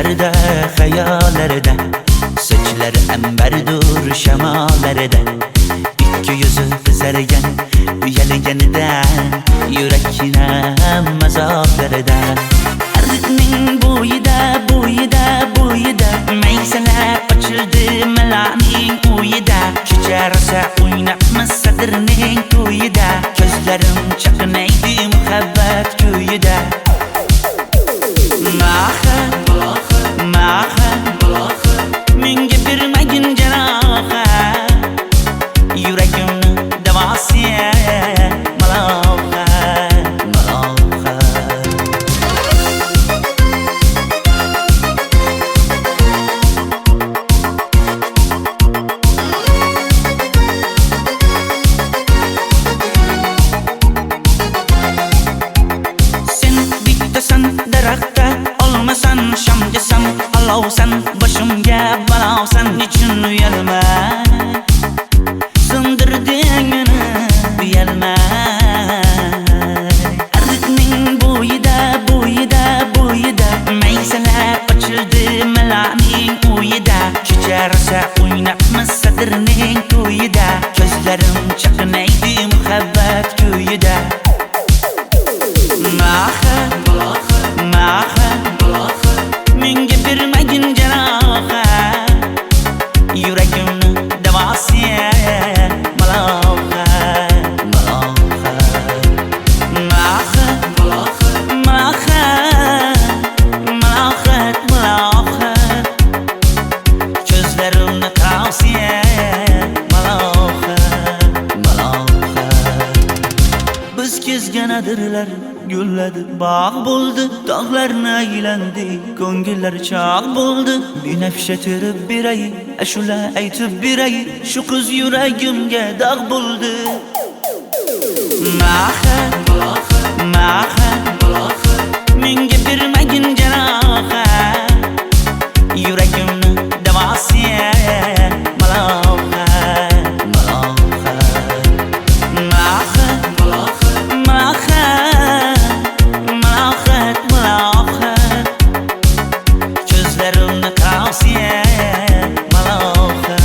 Düşlerde, hayallerde, saçları emberdur şemalerde. İki yüzü kızargan, uyalganidan, yurakine mazoblarda. Arıqning bo'yida maysalar ochildi malaning uyida. Kecha rosa o'ynabmiz sadirning to'yida. Ko'zlarim chaqnaydi muhabbat kuyida. Maha menga bermagin jarohat, yuragimni davosi maloha. Sen bittasan daraxtda, olmasan shamgasan, olovsan boshimga balosan. Nechun uyalma, sindirding meni uyalma. Arıqning bo'yida maysalar ochildi malaning uyida. Kecha rosa o'ynabmiz sadirning to'yida. Ko'zlarim chaqnaydi muhabbat kuyida. Maha menga bermagin jarohat, yuragimni davosi maloha. Ko'zlarimni tavsiya maloha. Biz kezganadirlar gulladi, bog' bo'ldi, tog'larni aylandi, ko'ngillar chog' bo'ldi. Binafsha terib beray, ashula aytib beray, shu qiz yuragimga dog' bo'ldi. Maha menga bermagin jarohat, yuragimni davosi maloha. Ko'zlarimni tavsiya maloha.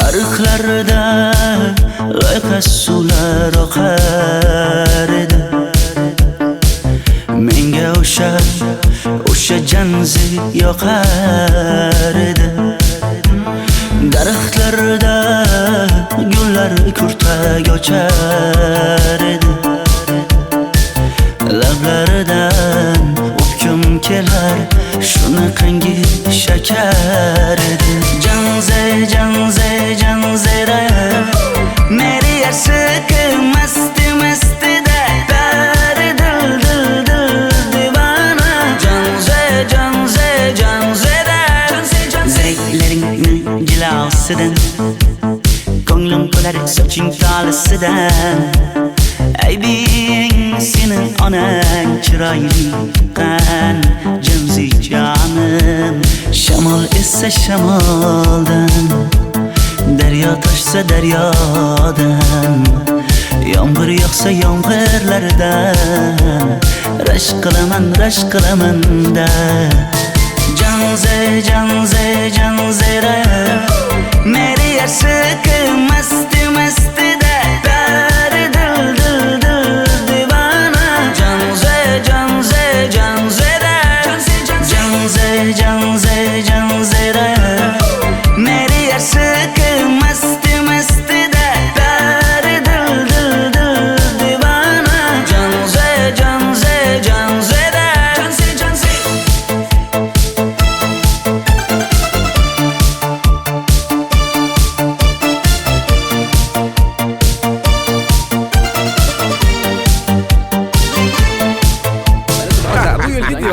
Ariqlarda loyqa suvlar oqar edi. Menga o'sha janzi yoqar edi. Daraxtlarda gullar kurtak ochar edi. Lablaridan o'pkim kelar, shunaqangi shakar edi. Janzera meri yarsiqi masti da dari dil divana. Janzera zeylaringni jilosidan, ko'nglim to'lar soching tolisidan. Aybing sening onang chiroyli qan, janzi jonim. Shamol essa shamoldan, daryo toshsa daryodan, yomg'ir yog'sa yomg'irlardan, rashk qilaman da. Janzera meri yarsiqi masti da dari dil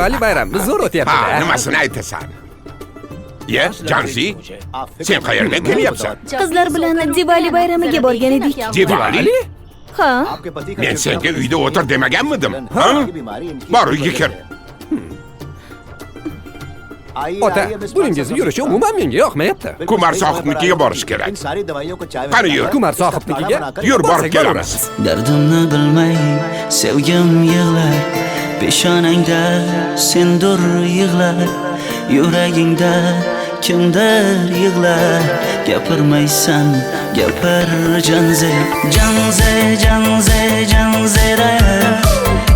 Diwali bayramimiz zo'r Ha, o'tyapti-da. nimasini aytasan? Ye, Janzi, sen qayerdan kelyapsan? Qizlar bilan Diwali bayramiga borgan edik. Diwali? Ha, Men senga uyda o'tir demaganmidim? Ha? Bor, uyga kir. Ota, buningizni yurishi umuman menga yoqmayapti. Kumar sohibnikiga borish kerak. Qani yur. Kumar sohibnikiga Yur, borib borsak kelamiz. Dardimni bilmay sevgim yig'lar, peshonangda sendur yig'lar, yuragingda kimdir yig'lar. Gapirmaysan, gapir Janze, Janze, Janze, Janzera.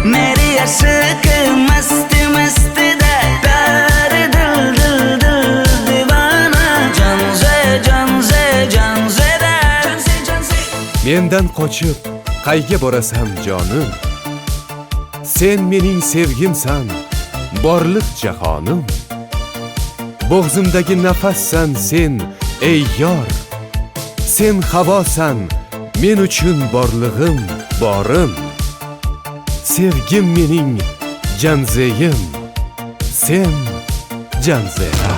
Meri aşık masti masti da dar dil dil dil divana. Janze, Janze, Janzera. Janze, Janze. Mendan qochib qayga borasan jonim? Sen mening sevgimsan, borliq jahonim. Bo'g'zimdagi nafassan sen, ey yor. Sen havosan, men uchun borlig'im, borim. Sevgim mening Janzeyim, sen Janzera.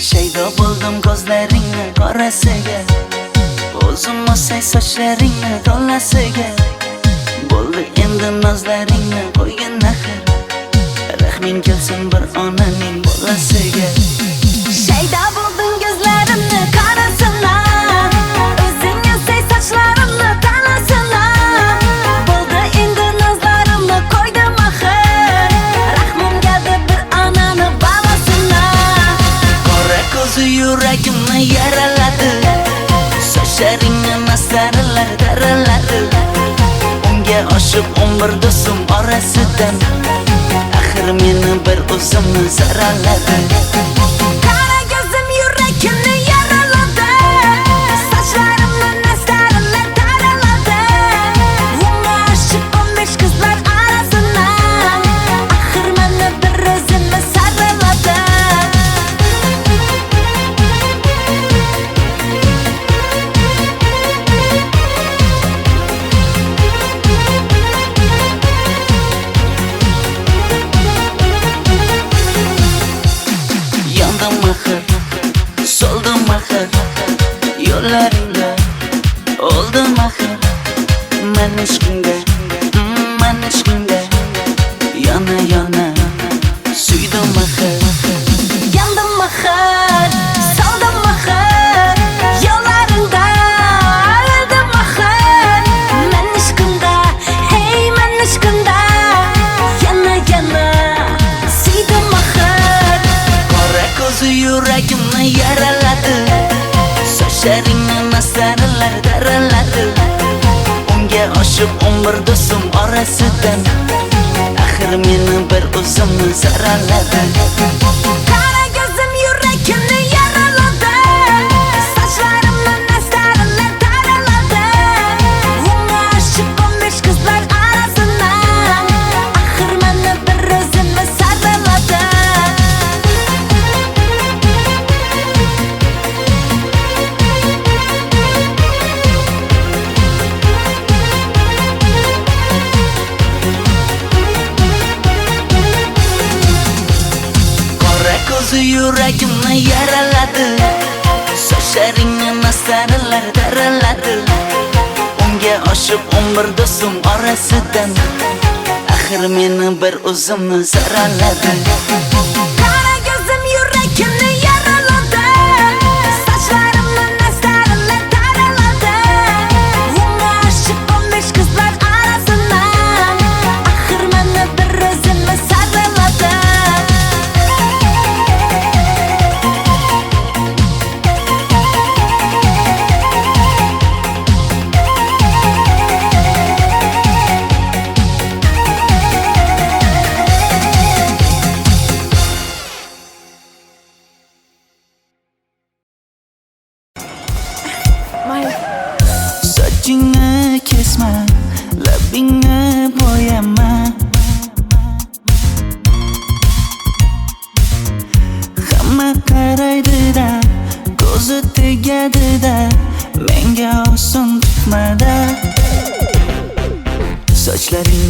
Shaydo bo'ldim ko'zlaringni qorasiga, o'zim o'say sochlaringni to'lasiga. Bo'ldi endi nozlaringni qo'ygan naxir, rahming kelsin bir onaning bolasiga. shayda bo'lding ko'zlarimni qarasana, o'zing yasay sochlarimni tanasana. Bo'ldi endi nazlarimni qo'ydim axir, rahmim keldi bir onani bolasina. Qora ko'zi yuragimni yaraladi, sochlaringni masaralar daraladi. Unga oshiq 11 do'stim orasidan, axir meni bir o'zimni zaraladi. Qara ko'zim yuragimni yaraladi, sochlarimni nastarlar taraladi. Unga oshiq 15 qizlar arasina, axir meni bir o'zimni saraladi. Yandım axir, soldim axir, yo'llaringda oldim axir. Men ishqingda, men ishqingda yana yana suydim axir. Yandım axir, soldim axir, yo'llaringda oldim axir. Men ishqimda, hey men ishqimda yana yana suydim axir. Qora ko'zi yuragimni yaraladi, sochlaringni masaralar daraladi. Unga oshiq 11 do'stim orasidan, axir meni bir o'zimni zaraladi. Qara ko'zim yuragimni yaraladi, sochlarimni nastarlar taraladi. Unga oshiq 15 qizlar arasina, axir meni bir o'zimni saraladi. Qora ko'zi yuragimni yaraladi, sochlaringni masaralar daraladi. Unga oshiq 11 do'stim orasidan, axir meni bir o'zimni zaraladi. Qara ko'zim yuragimni yaraladi, sochlarimni nastarlar taraladi. Unga oshiq 15 qizlar arasina, axir meni bir o'zimni saraladi.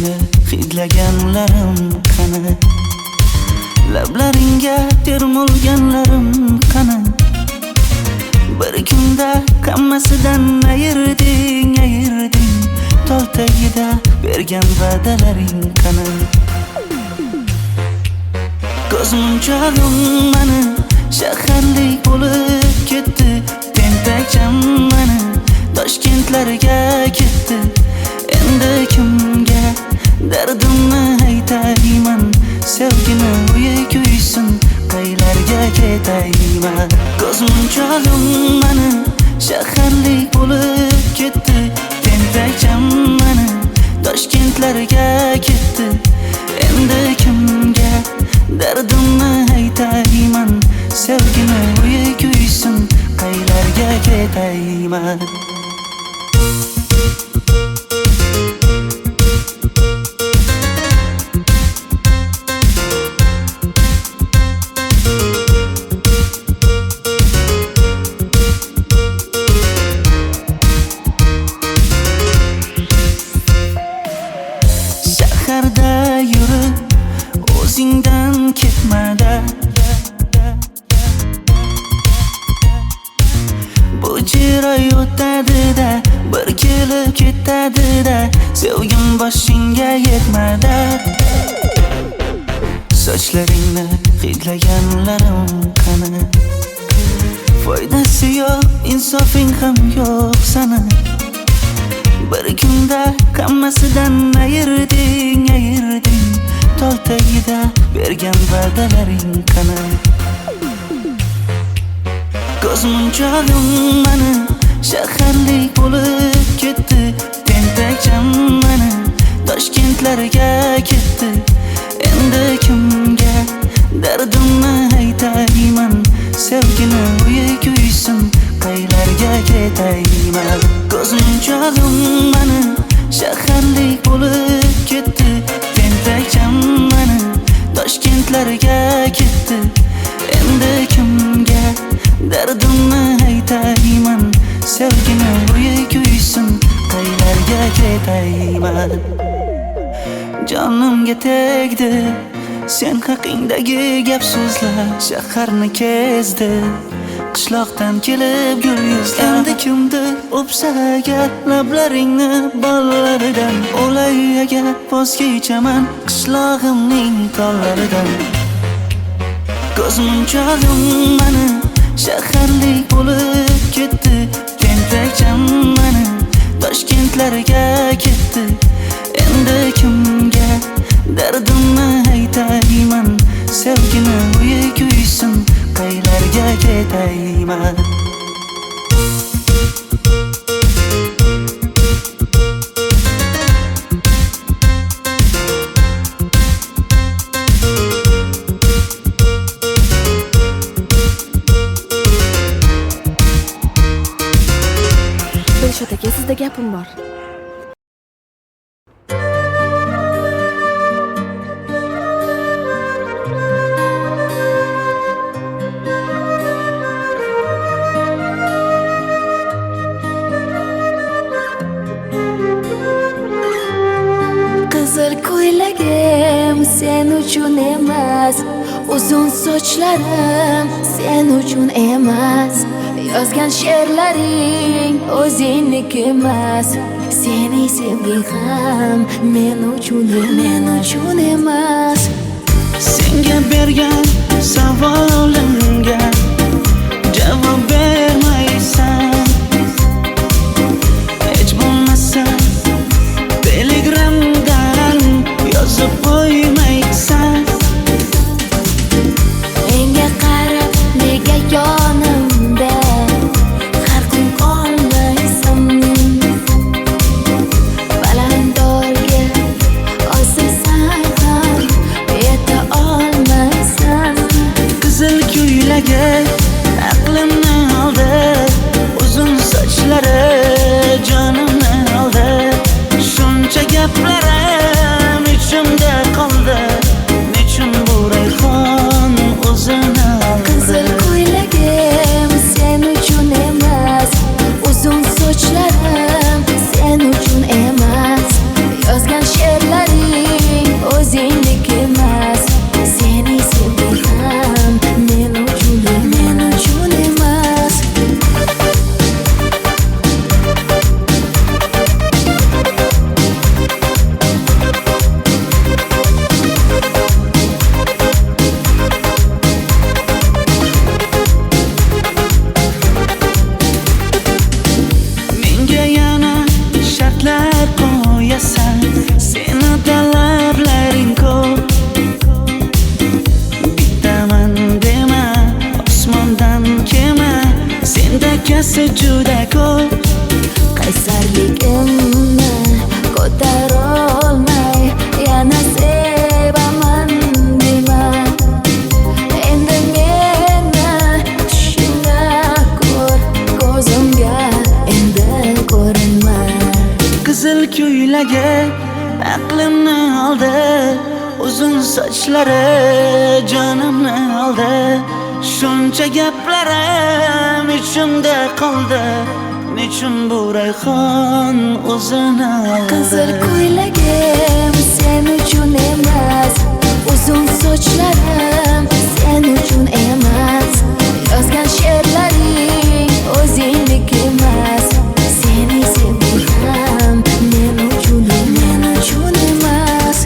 sochlaringni hidlaganlarim qani, lablaringga termulganlarim qani. Bir kunda hammasidan ayırding, tol tagida bergan va'dalaring qani. Ko'zmunchog'im mani shaharlik bo'lib ketdi, tentakcham mani Toshkentlarga ketdi. Endi kimga dardimni aytayman, sevgini uyi kuysin, qaylarga ketayman. Ko'zmunchog'im mani shaharlik bo'lib ketdi, tentakcham mani Toshkentlarga ketdi. Endi kimga dardimni aytayman, sevgini uyi kuysin, qaylarga ketayman. Shaharda yurib o'zingdan ketmada, bu jiroy o'tadi-da, bir kelib ketadi-da, sevgim boshingga yetmada. Sochlaringni hidlaganlarim qani, foydasi yo'q, insofing ham yo'q sana. Bir kunda hammasidan ayırding, tol tagida bergan va'dalaring qani. Ko'zmunchog'im mani shaharlik bo'lib ketdi, tentakcham mani Toshkentlarga ketdi. Endi kimga dardimni aytayman, sevgini uyi kuysin, qaylarga ketayman. Ko'zmunchog'im mani shaharlik bo'lib ketdi, tentakcham mani Toshkentlarga ketdi. Endi kimga dardimni aytayman, sevgini uyi kuysin, qaylarga ketayman. Jonimga tegdi sen haqingdagi gap so'zlar, shaharni kezdi qishloqdan kelib gul yuzlar. Endi kimdir o'psa agar lablaringni bollaridan, o'lay agar voz kechaman qishlog'imning tollaridan. Ko'zmunchog'im mani shaharlik bo'lib ketdi, tentakcham mani Toshkentlarga ketdi. Endi kimga dardimni aytayman, sevgini uyi kuysin, qaylarga ketayman. Dilshod aka, sizda gapim bor. Qizil ko'ylagim sen uchun emas, uzun sochlarim sen uchun emas, yozgan she'rlaring o'zingniki emas, sening sevging ham men uchun emas. Senga bergan savolimga javob bermaysan, hech bo'lmasa telegramdan yozib qo'ymaysan. Menga qarab nega yonimda har kun qolmaysan, balandorga osilsang ham yeta olmaysan. Qizil ko'ylagi aqlimni oldi, esa juda ko'p. qaysarligimni ko'tarolmay yana sevaman dema. Endi meni tushingda ko'r, ko'zimga endi ko'rinma. Qizil ko'ylagi aqlimni oldi, uzun sochlari jonimni oldi. Shuncha gaplarim ichimda qoldi, nechun bu rayhon o'zini oldi. Qizil ko'ylagim sen uchun emas, uzun sochlarim sen uchun emas. Yozgan she'rlaring o'zingdek emas. Seni sevdim men uchun emas.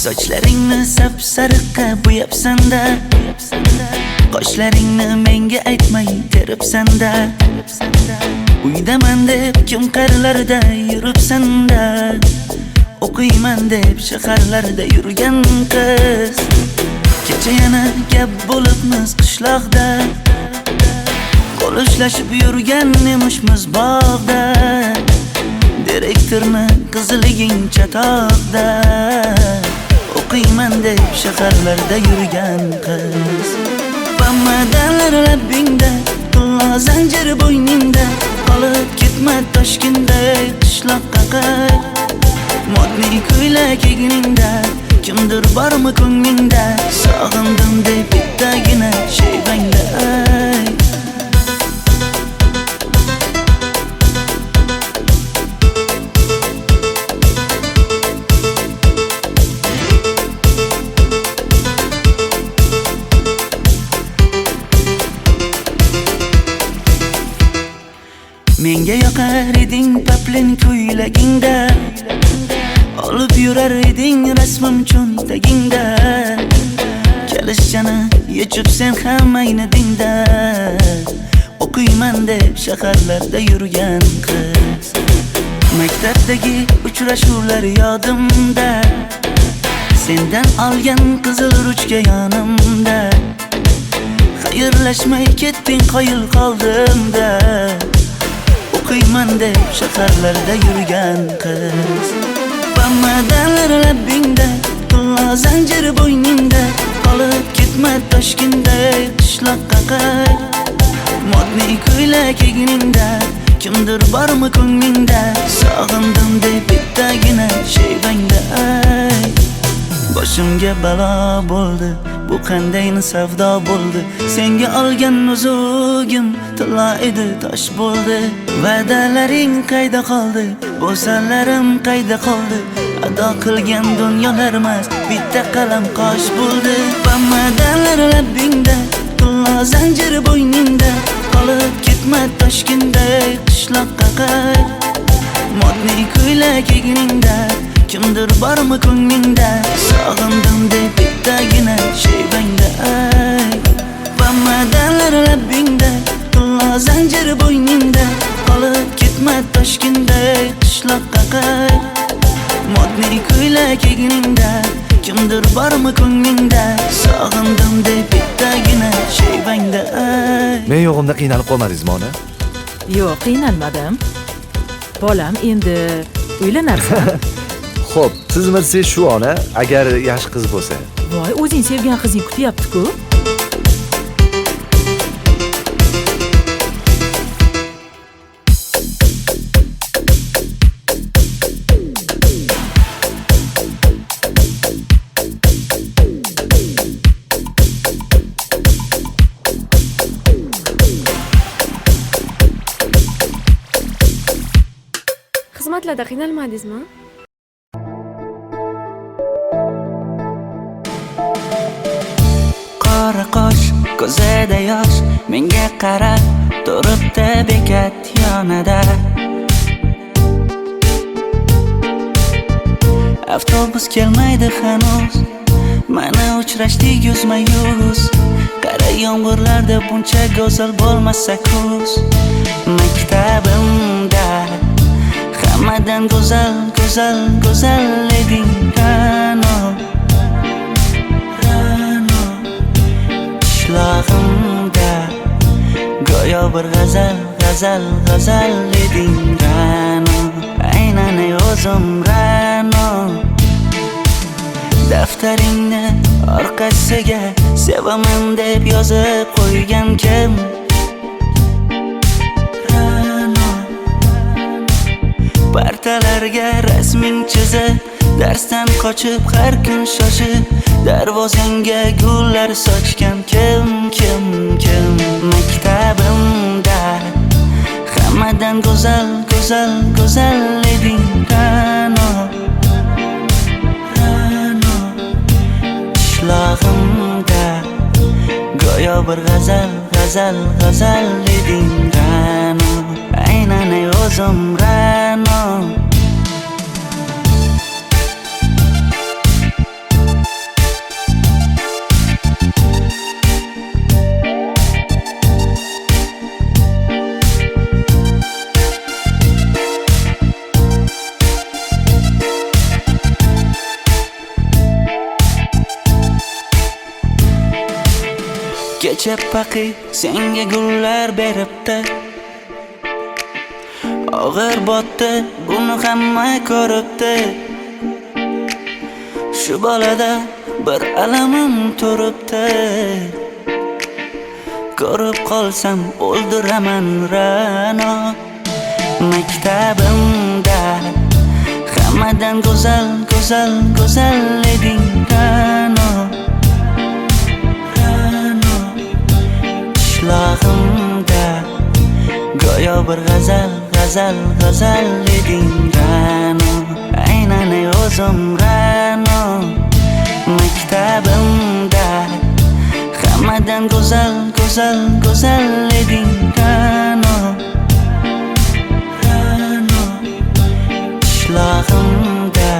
Sochlaringni sap-sariqqa bo'yabsan-da, qoshlaringni menga aytmay teribsan-da. Uydaman deb kim qarlarda yuribsan-da, o'qiyman deb shaharlarda yurgan qiz. Kecha yana gap bo'libmiz qishloqda, qo'l ushlashib yurgan emishmiz bog'da. Direktorni qiziliging chatoqda, o'qiyman deb shaharlarda yurgan qiz. Bamadanlar labbingda, tilla zanjir bo'yningda, qolib ketma Toshkentda qishloqqa qayt. Modniy ko'ylak egningda, kimdir bormi ko'nglingda, sog'indim deb bittagina shevangda ayt. Menga yoqar eding paplin ko'ylagingda, olib yurar eding rasmim cho'ntagingda. Kalishchani yechib sen ham aynadingda, o'qiyman deb shaharlarda yurgan qiz. Maktabdagi uchrashuvlar yodimda, sendan olgan qizil ruchka yonimda. Xayrlashmay ketding qoyil qoldimda, o'qiyman deb shaharlarda yurgan qiz. Bamadanlar labbingda, tilla zanjir bo'yningda, qolib ketma Toshkentda qishloqqa qayt. Modniy ko'ylak egningda, kimdir bormi ko'nglingda, sog'indim deb bittagina shevangda ayt. Boshimga balo bo'ldi, bu qanday savdo bo'ldi. Senga olgan nuzugim tilla edi, tosh bo'ldi. Va'dalaring qayda qoldi, bo'salarim qayda qoldi. Ado qilgan dunyolar emas, bitta qalam qosh bo'ldi. Bamadanlar labbingda, tilla zanjir bo'yningda, qolib ketma Toshkentda qishloqqa qayt. Modniy ko'ylak egningda, kimdir bormi ko'nglingda, sog'indim deb bittagina shevangda ayt. Bamadanlar labbingda, tilla zanjir bo'yningda, qolib ketma Toshkentda qishloqqa qayt. Modniy ko'ylak egningda, kimdir bormi ko'nglingda, sog'indim deb bittagina shevangda ayt. Men yo'g'imda qiynalib qolmadingizmi ona? Yo'q, qiynalmadim. Bolam, endi uylanarsan. Xo'p, siz shu ona agar yaxshi qiz bo'lsa. Voy, o'zing sevgan qizing kutyapti-ku. Xizmatlarda qiynalmadingizmi? Qora qosh, ko'zida yosh, menga qarab turibdi bekat yonida. Avtobus kelmaydi hanuz, mana uchrashdik yuzma-yuz. Qara yomg'irlarda buncha go'zal bo'lmasa kuz. Maktabimda hammadan go'zal, go'zal, go'zal eding Ra'no. Qishlog'imda go'yo bir g'azal, g'azal, g'azal eding Ra'no. Aynan o'zim Ra'no. Daftaringni orqasiga sevaman deb yozib qo'ygan kim? Partalarga rasming chizib, darsdan qochib har kun shoshib, darvozangga gullar sochgan kim? Maktabimda hammadan go'zal, go'zal, go'zal eding Ra'no. Qishlog'imda go'yo bir g'azal, g'azal, g'azal eding Ra'no. Aynan o'zim Ra'no. Kecha paqi senga gullar beribdi, og'ir botdi, buni hamma ko'ribdi. Shu bolada bir alamim turibdi, ko'rib qolsam o'ldiraman Ra'no. Maktabimda hammadan go'zal, go'zal, go'zal eding Ra'no. Qishlog'imda go'yo bir g'azal, g'azal, g'azal eding Ra'no. Aynan o'zim Ra'no. Maktabimda hammadan go'zal, go'zal, go'zal eding Ra'no. Qishlog'imda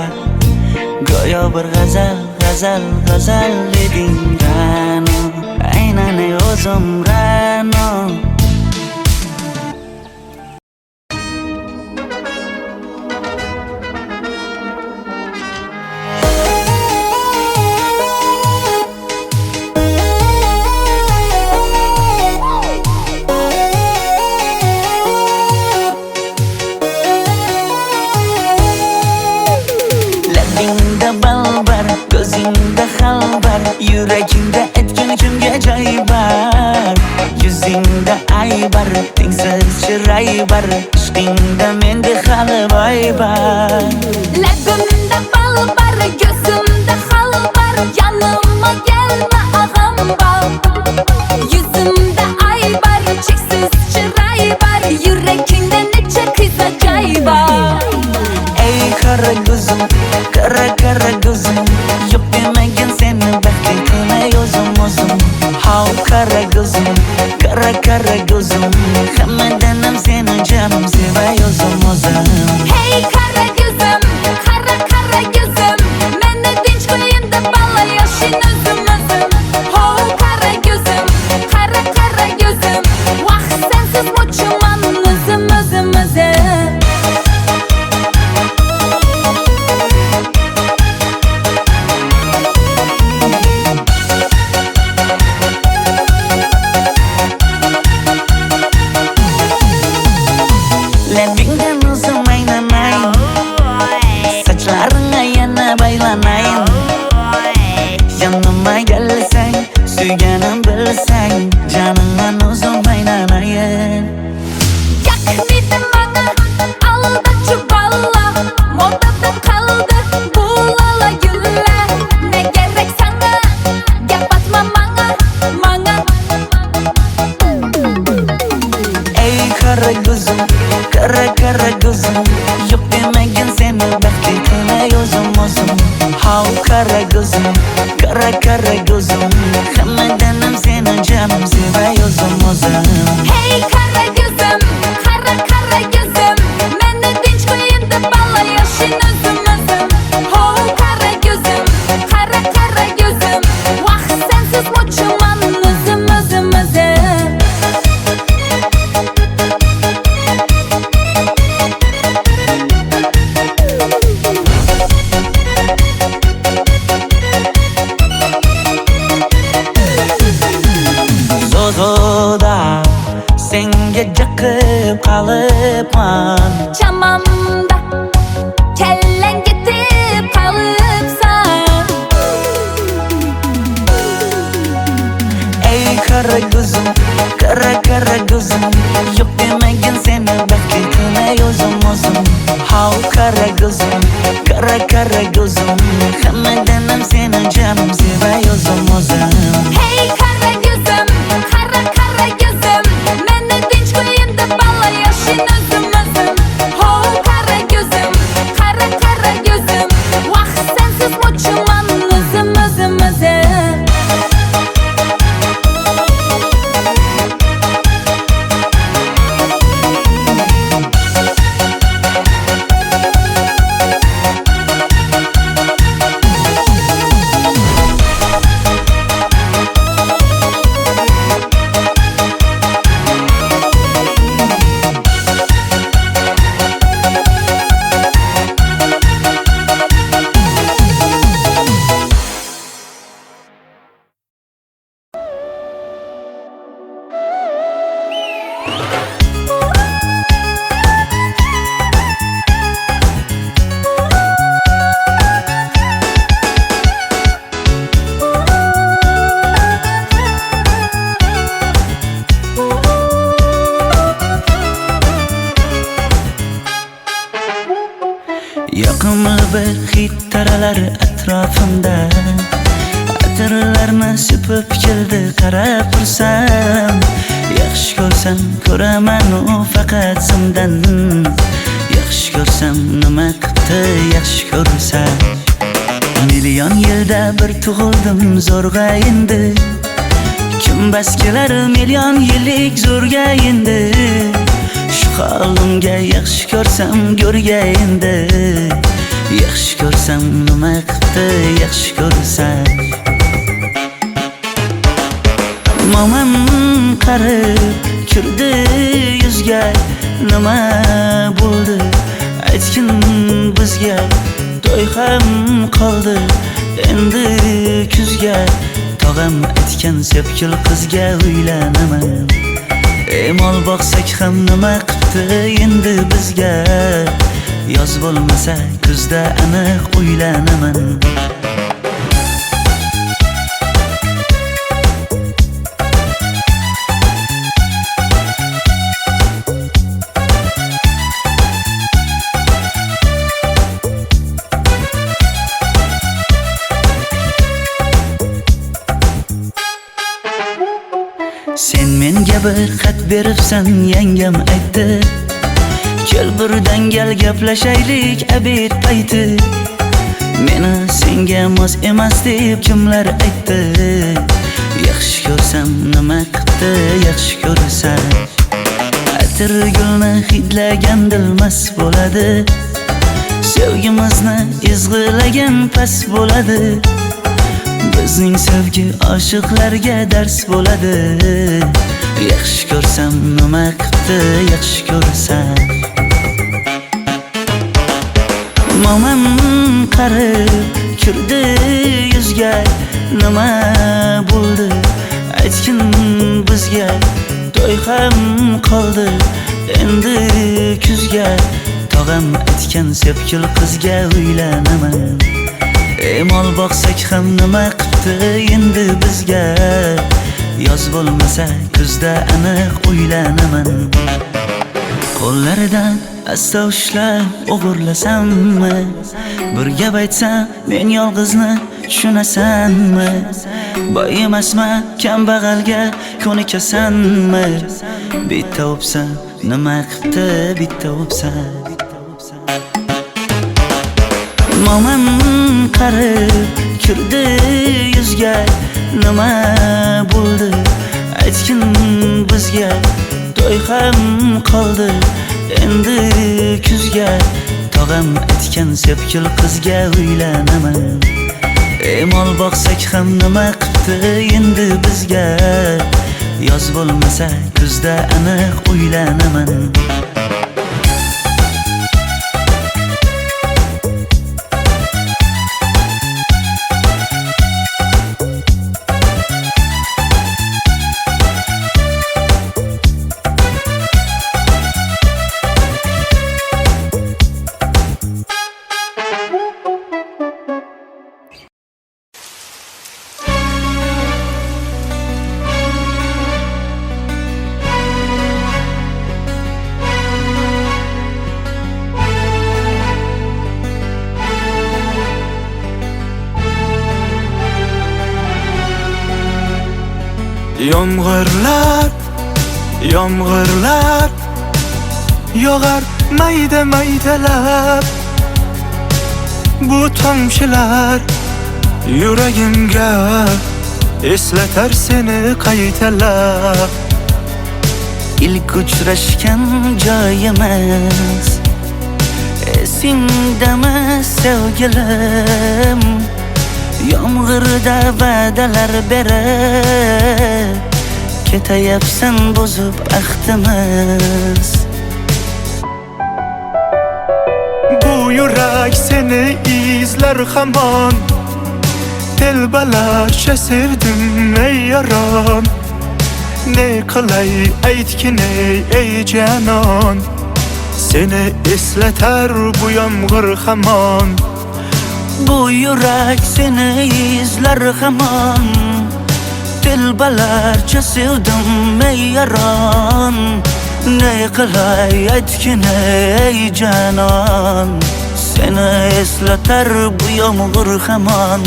go'yo bir g'azal, g'azal, g'azal eding Ra'no. Aynan o'zim Ra'no. Labingda balbar, ko'zingda xalbar, yuragingda etgan kimga joy bar. Yuzingda aybar, tengsiz chiray bar, ishqingda menda hali boy bar. Labimda balbar, ko'zimda xalbar, yanıma gelme ağam bal. Yuzimda aybar, cheksiz chiray bar, yuragingda necha qiza joy bar. Ey qara ko'zim, qara qara ko'zim, yo'q demagan seni baxtli qilmay o'zim. Hav qara ko'zim, qara qara ko'zim, hammadan ham seni jonim sevay o'zim. Hey qara ko'zim, qara qara ko'zim, meni tinch qo'yinda balla yoshin o'zim. Hav qara ko'zim, qara qara ko'zim, vaqt sensiz mo'chuman o'zim. Kara kara gözüm Hammadan ham seni canım sevay o'zim Hey kara gözüm, kara kara gözüm Meni tinch qo'yin deb balla yashin o'zim Ho kara gözüm, kara kara gözüm Vaqt sensiz mo'chiman o'zim Zozoda senga jiqib qolibman Chamamda kellang ketib qolibsan Ey kara gözüm, kara gözüm Yok demagin seni baxtli qilay o'zim How kara gözüm, kara gözüm Hammadan ham seni canım sevay o'zim Hey kara gözüm, kara kara gözüm Meni tinch qo'yin deb balla yashin o'zim Ho kara gözüm, kara kara gözüm Vaqt sensiz mo'chiman o'zim Yoqimli bir hid taralar atrofimda Atirlarni sepib keldi qarab tursam Yaxshi ko'rsam ko'raman u faqat simdan Yaxshi ko'rsam nima qildi yaxshi ko'rsam Million yilda bir tug'ildim zo'rg'a endi Kim bas kelar million yillik zo'rga endi Shu holimga yaxshi ko'rsam go'rga endi Yaxshi ko'rsam nima qildi yaxshi ko'rsam Momam qarib kirdi yuzga Nima bo'ldi aytgin bizga To'y ham qoldi endi kuzga Tog'am aytgan sepkil qizga uylanaman Mol boqsak ham nima qildi endi bizga Yoz bo'lmasa kuzda aniq uylanaman Sen menga bir xat beribsan yangam aytdi Kel birdan gal gaplashaylik abid payti Meni senga mos emas deb kimlar aytdi Yaxshi ko'rsam nima qildi yaxshi ko'rsam Atir gulni hidlagan dilmas bo'ladi Sevgimizni izg'ilagan pas bo'ladi Bizning sevgi oshiqlarga dars bo'ladi Yaxshi ko'rsam nima qildi yaxshi ko'rsam Momam qarib kirdi yuzga Nima bo'ldi aytgin bizga To'y ham qoldi endi kuzga Tog'am aytgan sepkil qizga uylanaman Mol boqsak ham nima qildi endi bizga Yoz bo'lmasa kuzda aniq uylanaman Qo'llaridan asta ushlab o'g'irlasammi Bir gap aytsam men yolg'izni tushunasanmi Boy emasman kambag'alga ko'nikasanmi Bitta o'psam nima qildi bitta o'psam Moman qarib kirdi yuzga, nima bo'ldi aytgin bizga. To'y ham qoldi endi kuzga, tog'am aytgan sepkil qizga uylanaman. Mol boqsak ham nima qipti endi bizga, yoz bo'lmasa kuzda aniq uylanaman. Yomg'irlar, yomg'irlar yog'ar mayda maydalab. Bu tomchilar yuragimga eslatar seni qaytalab. İlk uchrashgan joyimiz esingdami sevgilim? Yomg'irda va'dalar berib ketayapsan bozib ahdimiz. Bu yurak seni izler hamon, telbalarcha sevdim ey yaron. Ne qilay aytgin ey canon, seni eslatar bu yomg'ir hamon. Bu yurak seni izler hamon, telbalarcha sevdim ey yaron. Ne qilay aytgin ey canon, seni eslatar bu yomg'ir hamon.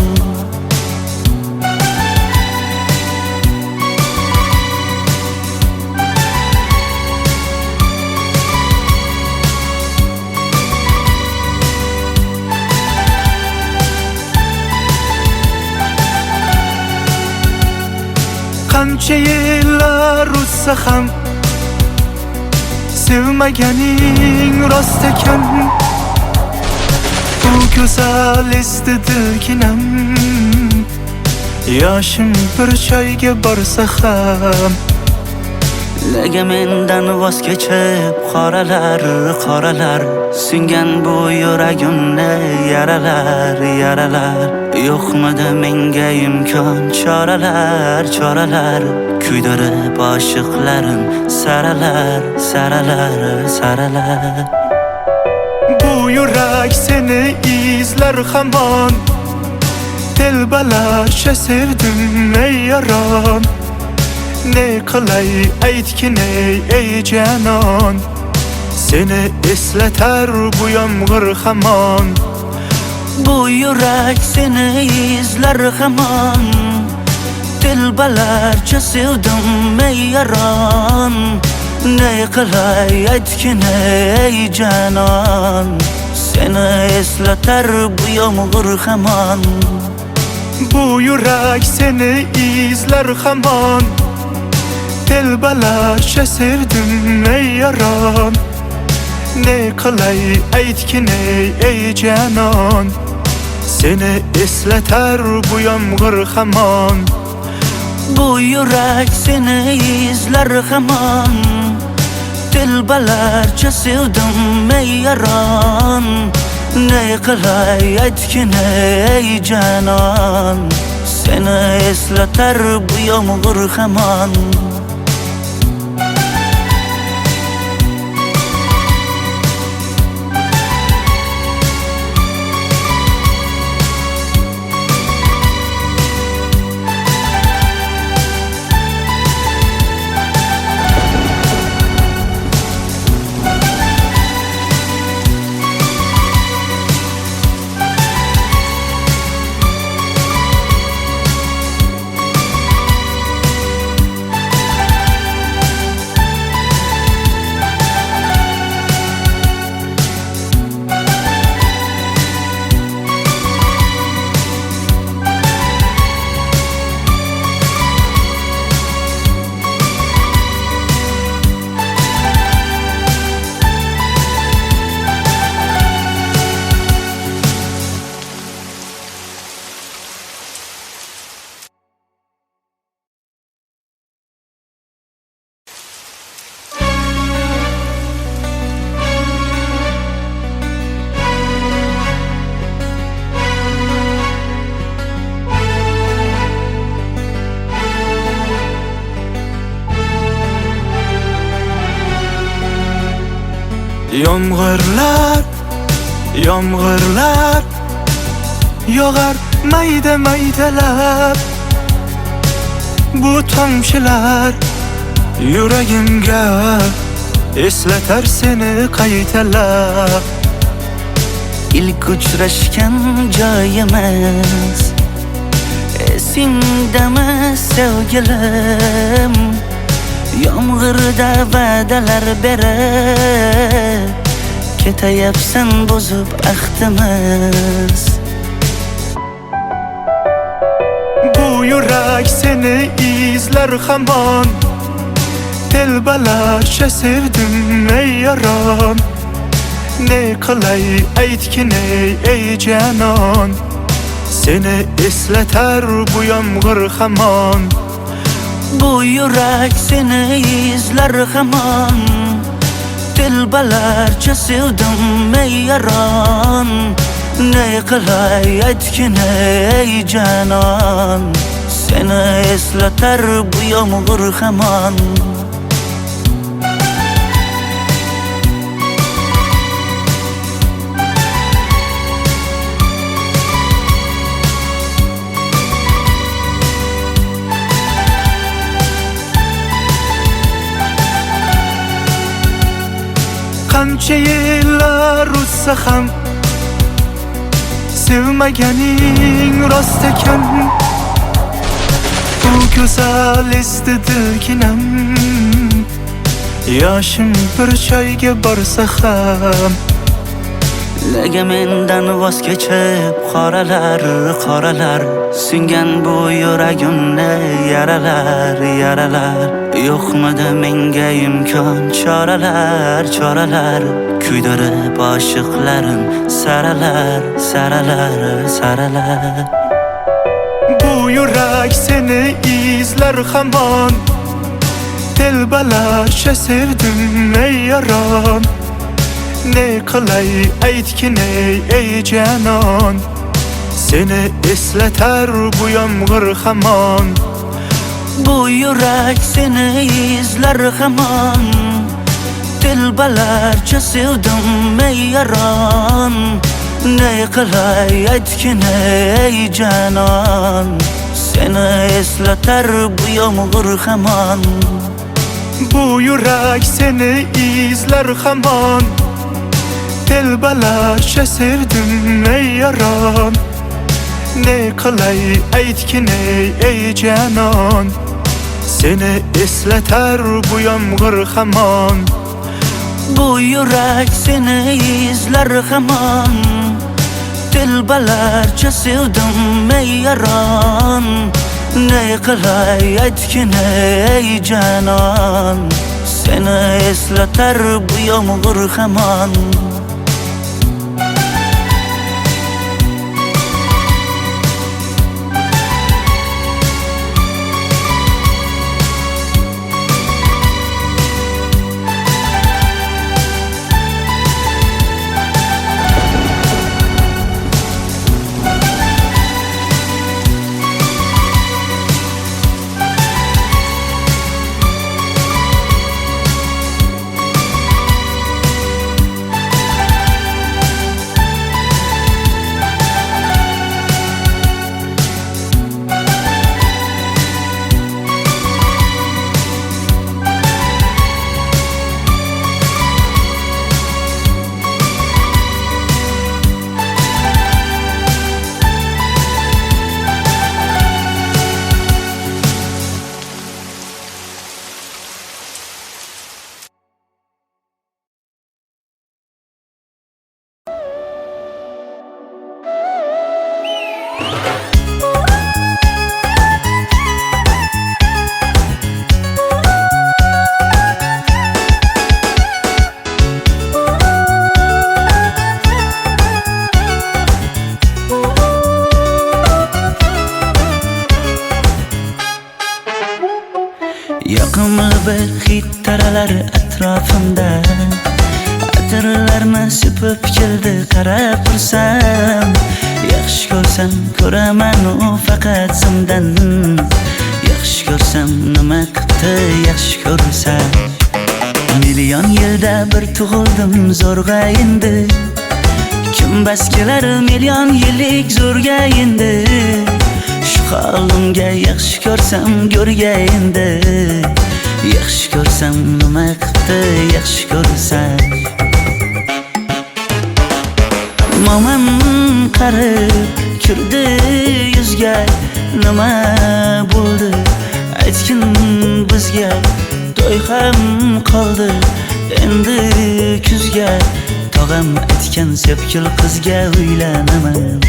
Qancha yillar o'tsa ham sevmaganing rost ekan. Bu go'zal esdi dilginam, yoshim bir joyga borsa ham. Nega mendan voz kechib qoralar, qoralar singan bu yuragimni yaralar, yaralar. Yo'qmidi menga imkon choralar, choralar kuydirib oshiqlarim saralar, saralar, saralar. Bu yurak seni izler hamon, telbalarcha sevdim ey yaron. Ne qilay aytgin ey canon, seni eslatar bu yomg'ir hamon. Bu yurak seni izler hamon, telbalarcha sevdim ey yaron. Ne qilay aytgin ey canon, seni eslatar bu yomg'ir hamon. Bu yurak seni izler hamon, telbalarcha sevdim ey yaron. Ne qilay aytgin ey canon, seni eslatar bu yomg'ir hamon. Bu yurak seni izler hamon, telbalarcha sevdim ey yaron. Ne qilay aytgin ey canon, seni eslatar bu yomg'ir hamon. Yomg'irlar, yomg'irlar yog'ar mayda maydalab. Bu tomchilar yuragimga eslatar seni qaytalab. İlk uçraşgan joyimiz esingdami sevgilim? Yomg'irda va'dalar berib ketayapsan buzib ahdimiz. Bu yurak seni izler hamon. Telbalarcha sevdim ey yaron. Ne qilay aytgin ey canon. Seni eslatar bu yomg'ir hamon. Bu yurak seni izler hamon. Telbalarcha sevdim ey yaron. Ne qilay aytgin ey canon. Seni eslatar bu yomg'ir hamon. Qancha yillar o'tsa ham sevmaganing rost ekan. Bu go'zal esdi dilginam. Yoshim bir joyga borsa ham Nega mendan voz kechib qoralar, qoralar singan bu yuragimni yaralar, yaralar. Yo'qmidi menga imkon choralar, choralar kuydirib oshiqlarim saralar, saralar, saralar. Bu yurak seni izler hamon. Telbalarcha sevdim ey yaron. Ne qilay aytgin ey canon. Seni eslatar bu yomg'ir hamon. Bu yurak seni izler hamon. Telbalarcha sevdim ey yaron. Ne qilay aytgin ey canon. Seni eslatar bu yomg'ir hamon. Bu yurak seni izler hamon. Telbalarcha sevdim ey yaron. Ne qilay aytgin ey canon. Seni eslatar bu yomg'ir hamon. Bu yurak seni izler hamon. Telbalarcha sevdim ey yaron. Ne qilay aytgin ey canon. Seni eslatar bu yomg'ir hamon. Yoqimli bir hid taralar atrofimda. Atirlarni sepib keldi qarab tursam. Yaxshi ko'rsam ko'raman u faqat simdan. Yaxshi ko'rsam nima qildi yaxshi ko'rsam. Million yilda bir tug'ildim zo'rg'a endi. Kim bas kelar million yillik zo'rga endi. Shu holimga yaxshi ko'rsam go'rga endi. Yaxshi ko'rsam nima qildi yaxshi ko'rsam. Momam qarib kirdi yuzga, nima bo'ldi aytgin bizga. To'y ham qoldi endi kuzga. Tog'am aytgan sepkil qizga uylanaman.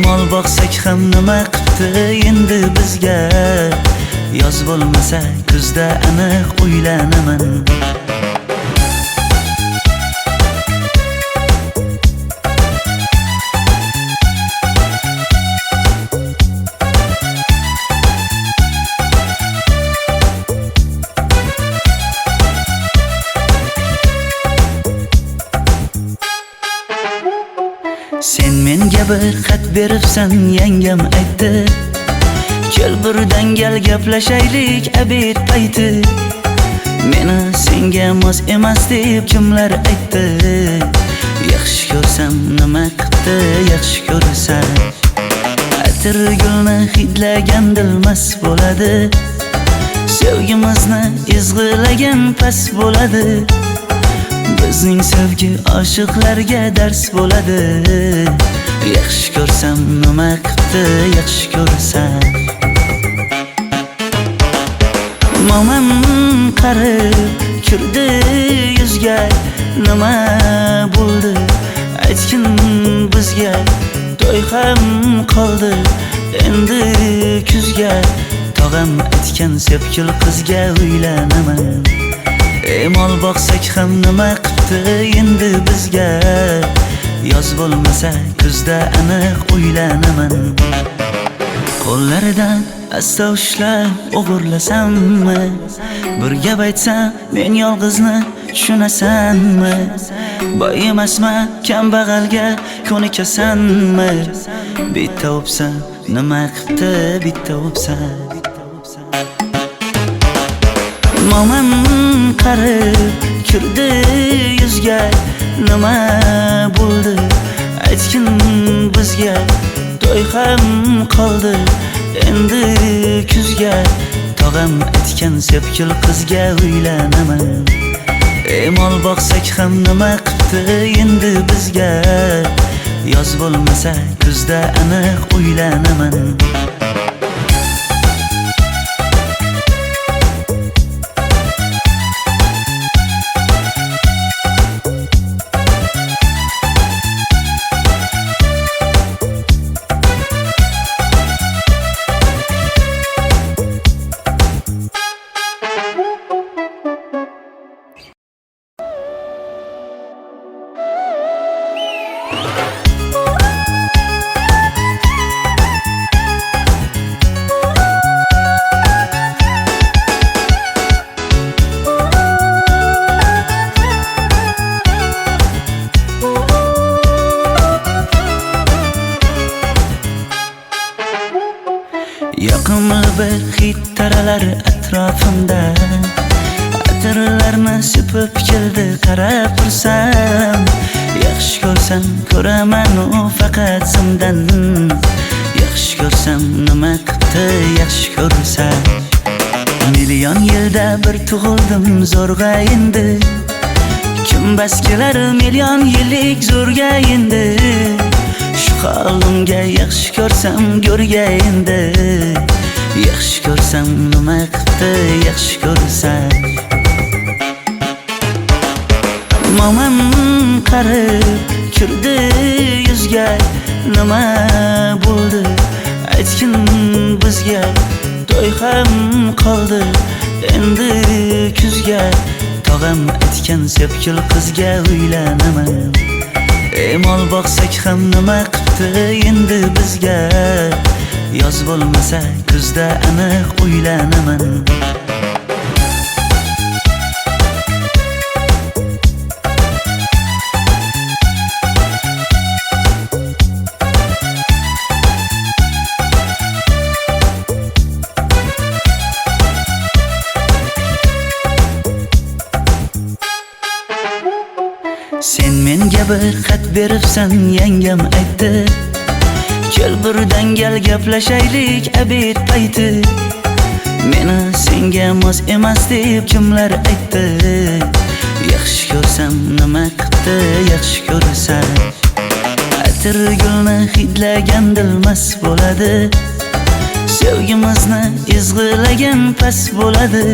Mol boqsak ham nima qildi endi bizga. Yoz bo'lmasa kuzda aniq uylanaman. Sen menga bir xat beribsan, yangam aytdi. Kel birdan gal gaplashaylik abid payti. Meni senga mos emas deb kimlar aytdi. Yaxshi ko'rsam nima qildi yaxshi ko'rsam. Atir gulni hidlagan dilmas bo'ladi. Sevgimizni izg'ilagan pas bo'ladi. Bizning sevgi oshiqlarga dars bo'ladi. Yaxshi ko'rsam nima qildi yaxshi ko'rsam. Momam qarib kirdi yuzga, nima bo'ldi aytgin bizga. To'y ham qoldi endi kuzga. Tog'am aytgan sepkil qizga uylanaman. Mol boqsak ham nima qildi endi bizga. Yoz bo'lmasa kuzda aniq uylanaman. Qo'llaridan asta ushlab o'g'irlasammi? Bir gap aytsam men yolg'izni tushunasanmi? Boy emasman kambag'alga ko'nikasanmi? Bitta o'psam nima qildi bitta o'psam. Momam qarib kirdi yuzga, nima bo'ldi aytgin bizga. To'y ham qoldi endi kuzga. Tog'am aytgan sepkil qizga uylanaman. Mol boqsak ham nima qildi endi bizga. Yoz bo'lmasa kuzda aniq uylanaman. Yoqimli bir hid taralar atrofimda. Atirlarni sepib keldi qarab tursam. Yaxshi ko'rsam ko'raman u faqat simdan. Yaxshi ko'rsam nima qildi yaxshi ko'rsam. Million yilda bir tug'ildim zo'rg'a endi. Kim bas kelar million yillik zo'rga endi. Shu holimga yaxshi ko'rsam go'rga endi. Yaxshi ko'rsam nima qildi yaxshi ko'rsam. Momam qarib kirdi yuzga, nima bo'ldi aytgin bizga. To'y ham qoldi endi kuzga. Tog'am aytgan sepkil qizga uylanaman. Mol boqsak ham nima qildi endi bizga. Yoz bo'lmasa kuzda aniq uylanaman. Menga bir xat beribsan yangam aytdi, kel birdan gal gaplashaylik abid payti. Meni senga mos emas deb kimlar aytdi, yaxshi ko'rsam nima qipti yaxshi ko'rasan. Atir gulni hidlagan dilmas bo'ladi, sevgimizni izg'ilagan pas bo'ladi.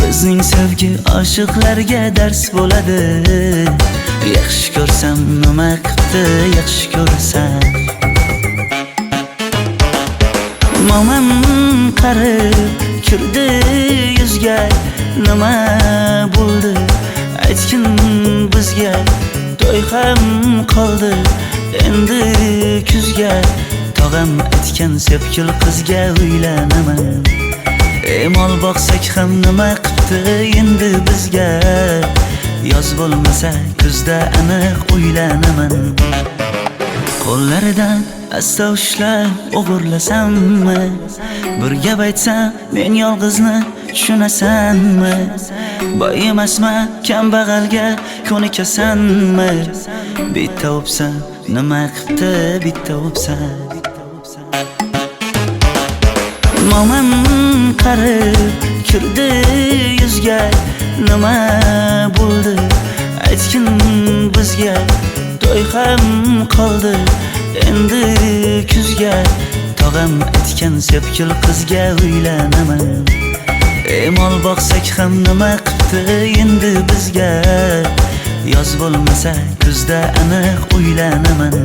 Bizning sevgi oshiqlarga dars bo'ladi, yaxshi ko'rsam nima qipti yaxshi ko'rasan. Momam qarib kirdi yuzga, nima bo'ldi aytgin bizga. To'y ham qoldi endi kuzga, tog'am aytgan sepkil qizga uylanaman. Mol boqsak ham nima qipti endi bizga, yoz bo'lmasa kuzda aniq uylanaman. Qo'llaridan asta ushlab o'g'irlasammi, bir gap aytsam men yolg'izni tushunasanmi? Boy emasman kambag'alga ko'nikasanmi? Bitta o'psam nima qipti bitta o'psam. Momam qarib kirdi yuzga, nima bo'ldi aytgin bizga. To'y ham qoldi endi kuzga, tog'am aytgan sepkil qizga uylanaman. Mol boqsak ham nima qipti endi bizga, yoz bo'lmasa kuzda aniq uylanaman.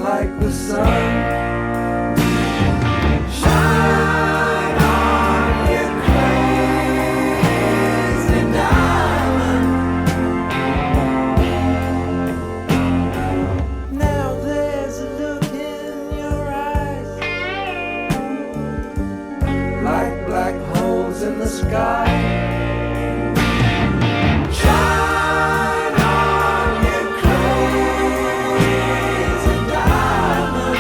like the sun. Shine on, you crazy diamond. Now there's a look in your eyes, like black holes in the sky. Shine on, you crazy diamond.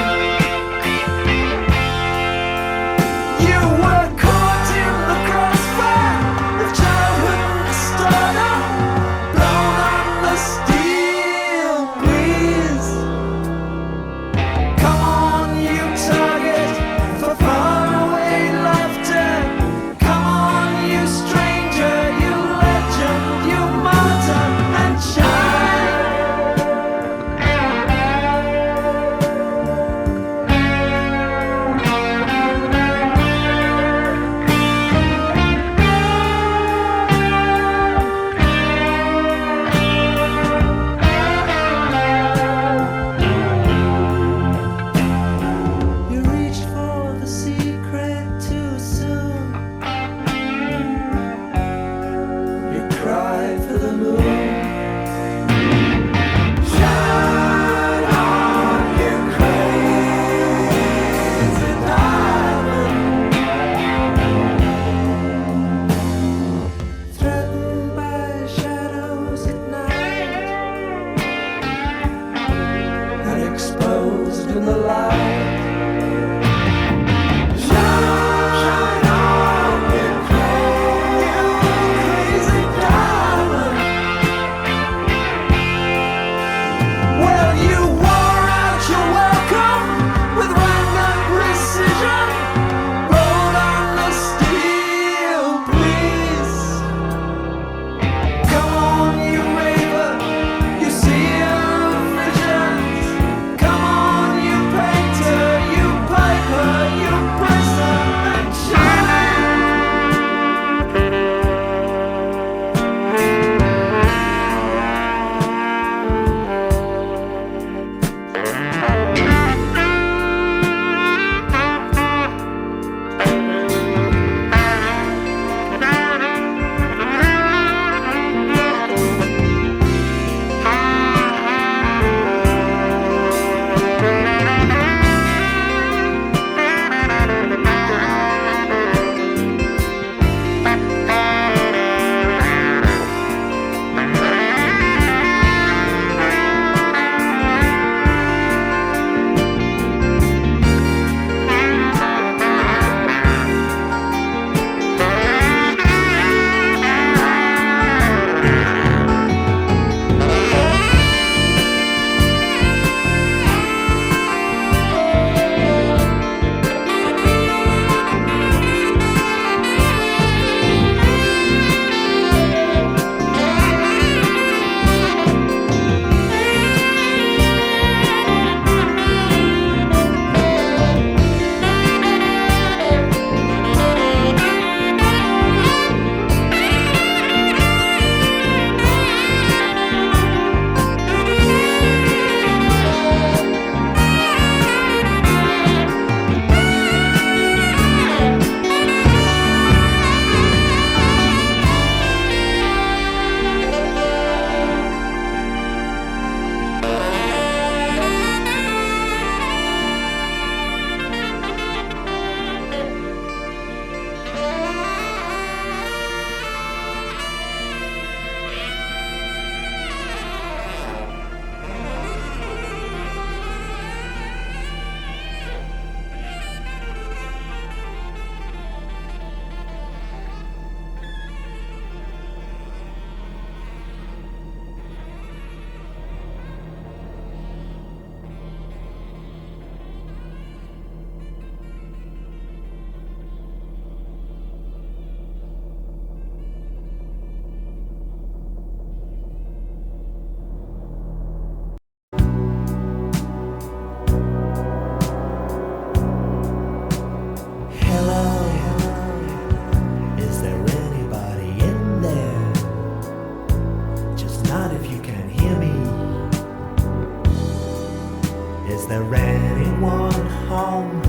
anyone home?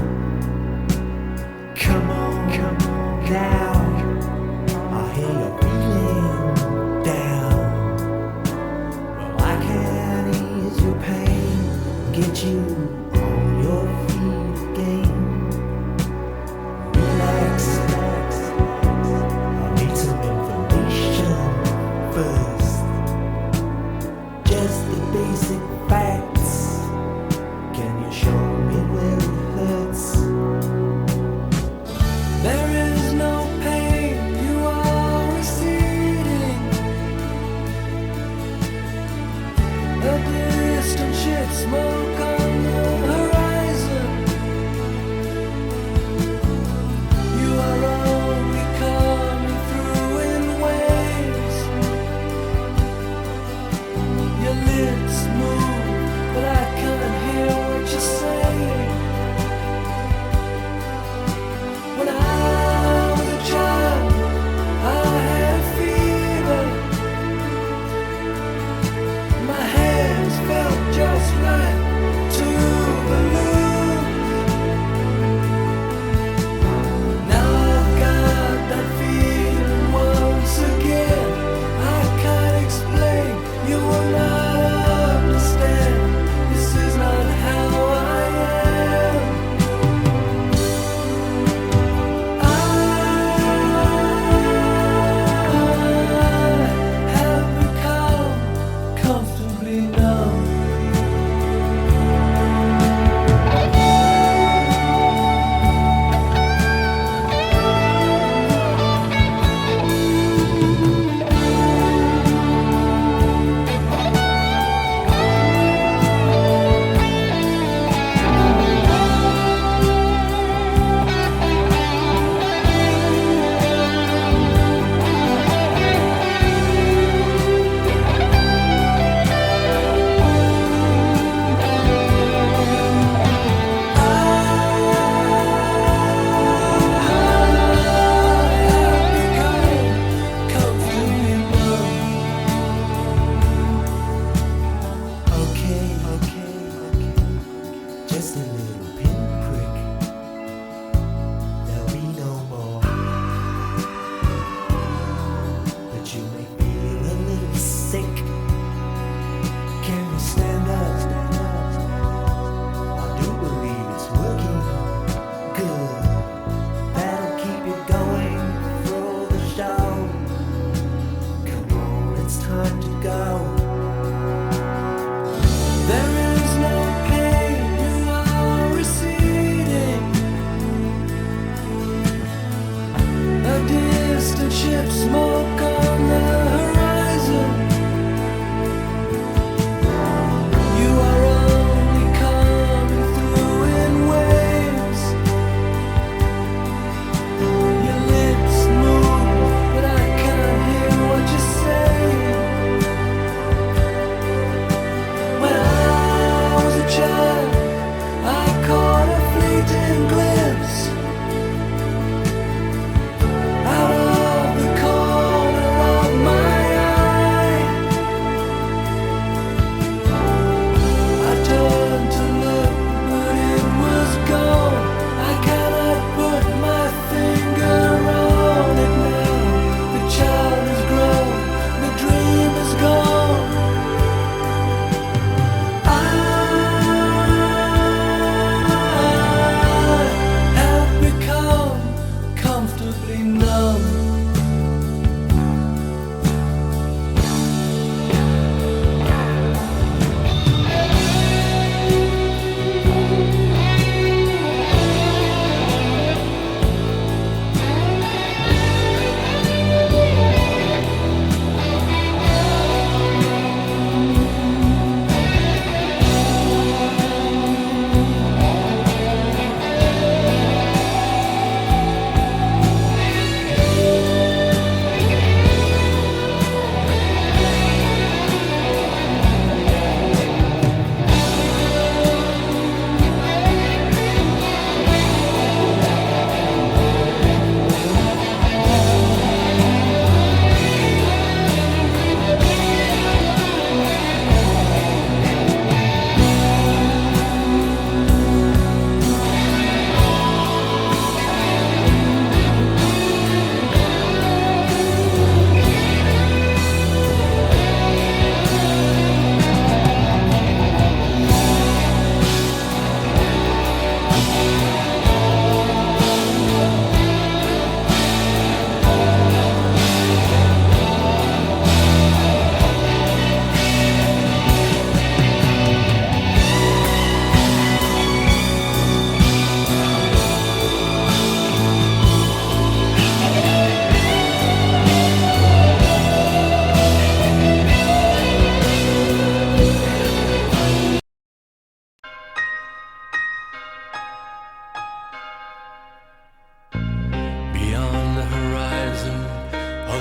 Come on now. I hear you're feeling down. Well, I can ease your pain, get you on your feet again. Relax. I need some information first. Just the basic facts. Can you show me where it hurts? There is no pain, you are receding. A distant ship, smoke on the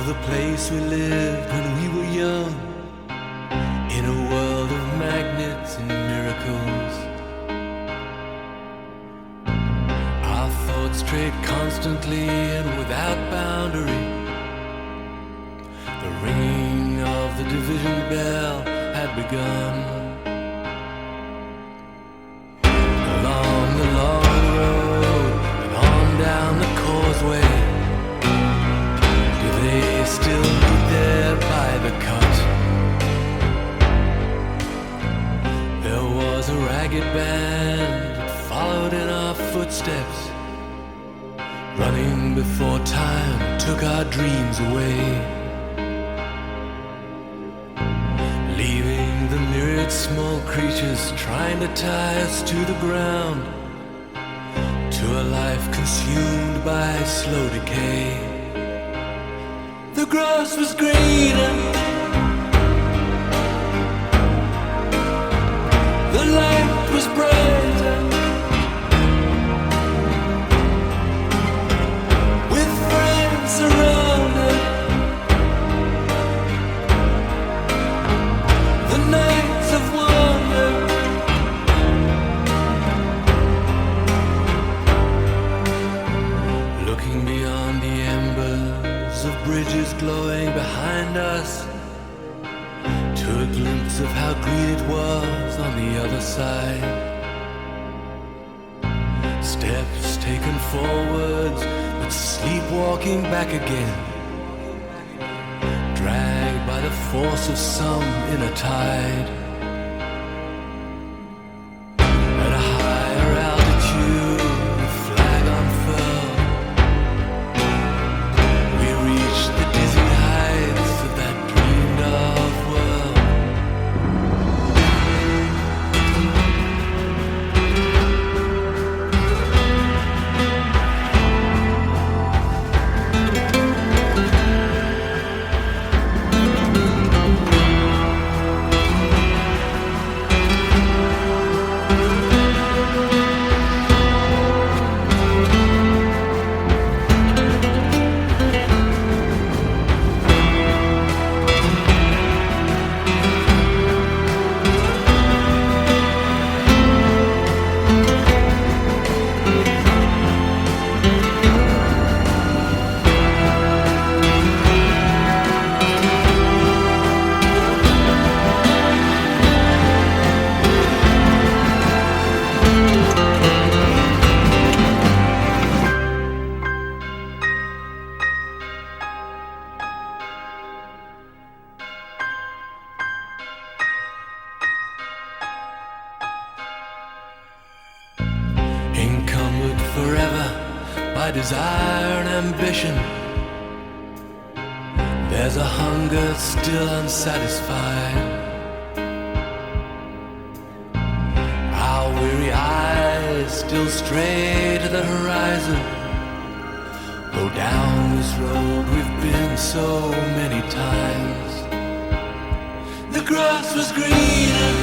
the place we lived when we were young, in a world of magnets and miracles. Our thoughts strayed constantly and without boundary. The ringing of the division bell had begun. Along the long road and on down the causeway, do they still meet there by the cut? There was a ragged band that followed in our footsteps, running before time took our dreams away, leaving the myriad small creatures trying to tie us to the ground, to a life consumed by slow decay. The grass was greener, the light was brighter, with friends around us. The nights of wonder, looking beyond the embers of bridges glowing behind us, to a glimpse of how green it was on the other side. Steps taken forwards, but sleepwalking back again, dragged by the force of some inner tide. At a higher altitude, with flag unfurled, we reached the dizzy heights of that dreamed of world. Encumbered forever by desire and ambition, there's a hunger still unsatisfied. Our weary eyes still stray to the horizon, though down this road we've been so many times. The grass was greener,